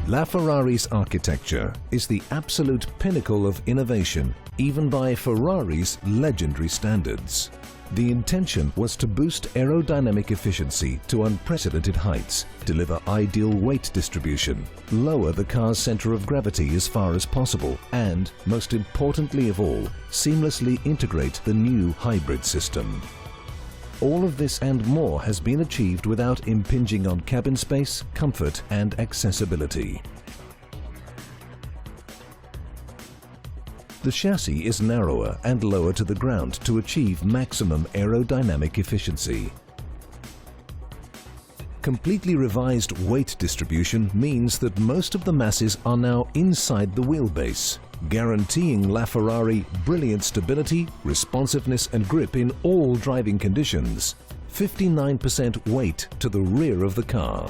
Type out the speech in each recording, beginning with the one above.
LaFerrari's architecture is the absolute pinnacle of innovation, even by Ferrari's legendary standards. The intention was to boost aerodynamic efficiency to unprecedented heights, deliver ideal weight distribution, lower the car's center of gravity as far as possible, and, most importantly of all, seamlessly integrate the new hybrid system. All of this and more has been achieved without impinging on cabin space, comfort and accessibility. The chassis is narrower and lower to the ground to achieve maximum aerodynamic efficiency. Completely revised weight distribution means that most of the masses are now inside the wheelbase, guaranteeing LaFerrari brilliant stability, responsiveness and grip in all driving conditions. 59% weight to the rear of the car.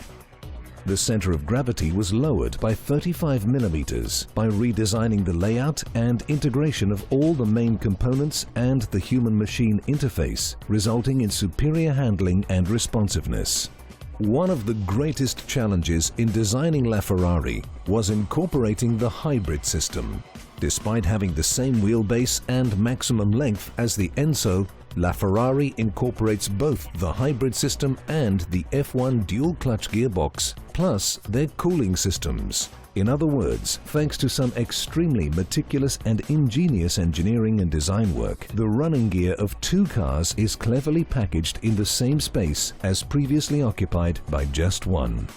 The center of gravity was lowered by 35 mm by redesigning the layout and integration of all the main components and the human-machine interface, resulting in superior handling and responsiveness. One of the greatest challenges in designing LaFerrari was incorporating the hybrid system. Despite having the same wheelbase and maximum length as the Enzo, LaFerrari incorporates both the hybrid system and the F1 dual-clutch gearbox, plus their cooling systems. In other words, thanks to some extremely meticulous and ingenious engineering and design work, the running gear of two cars is cleverly packaged in the same space as previously occupied by just one.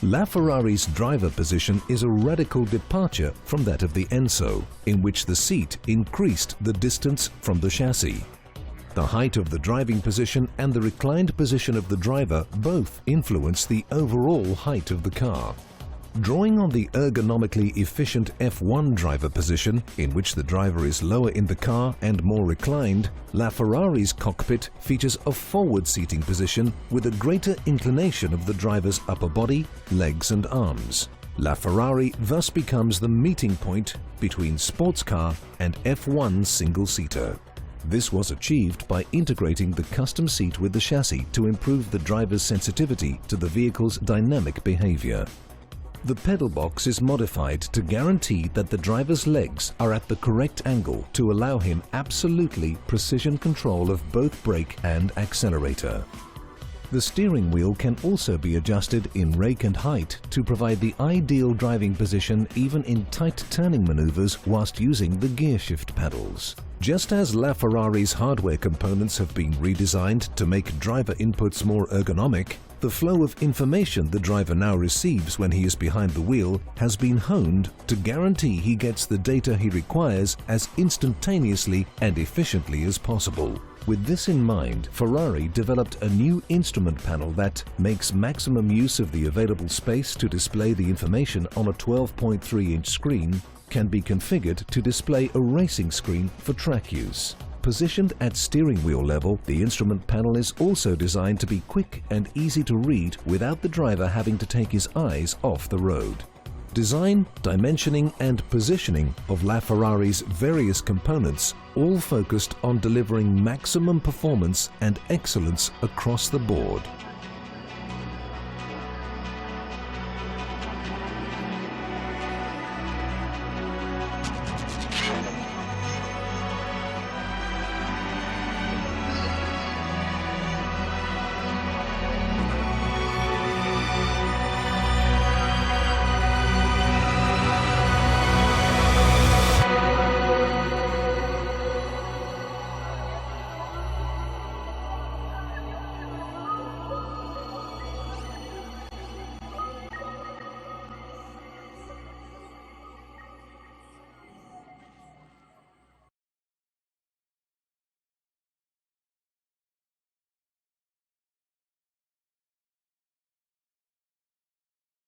LaFerrari's driver position is a radical departure from that of the Enzo, in which the seat increased the distance from the chassis. The height of the driving position and the reclined position of the driver both influence the overall height of the car. Drawing on the ergonomically efficient F1 driver position, in which the driver is lower in the car and more reclined, LaFerrari's cockpit features a forward seating position with a greater inclination of the driver's upper body, legs and arms. LaFerrari thus becomes the meeting point between sports car and F1 single-seater. This was achieved by integrating the custom seat with the chassis to improve the driver's sensitivity to the vehicle's dynamic behavior. The pedal box is modified to guarantee that the driver's legs are at the correct angle to allow him absolutely precision control of both brake and accelerator. The steering wheel can also be adjusted in rake and height to provide the ideal driving position even in tight turning maneuvers whilst using the gear shift pedals. Just as LaFerrari's hardware components have been redesigned to make driver inputs more ergonomic, the flow of information the driver now receives when he is behind the wheel has been honed to guarantee he gets the data he requires as instantaneously and efficiently as possible. With this in mind, Ferrari developed a new instrument panel that makes maximum use of the available space to display the information on a 12.3-inch screen, can be configured to display a racing screen for track use. Positioned at steering wheel level, the instrument panel is also designed to be quick and easy to read without the driver having to take his eyes off the road. Design, dimensioning and positioning of LaFerrari's various components all focused on delivering maximum performance and excellence across the board.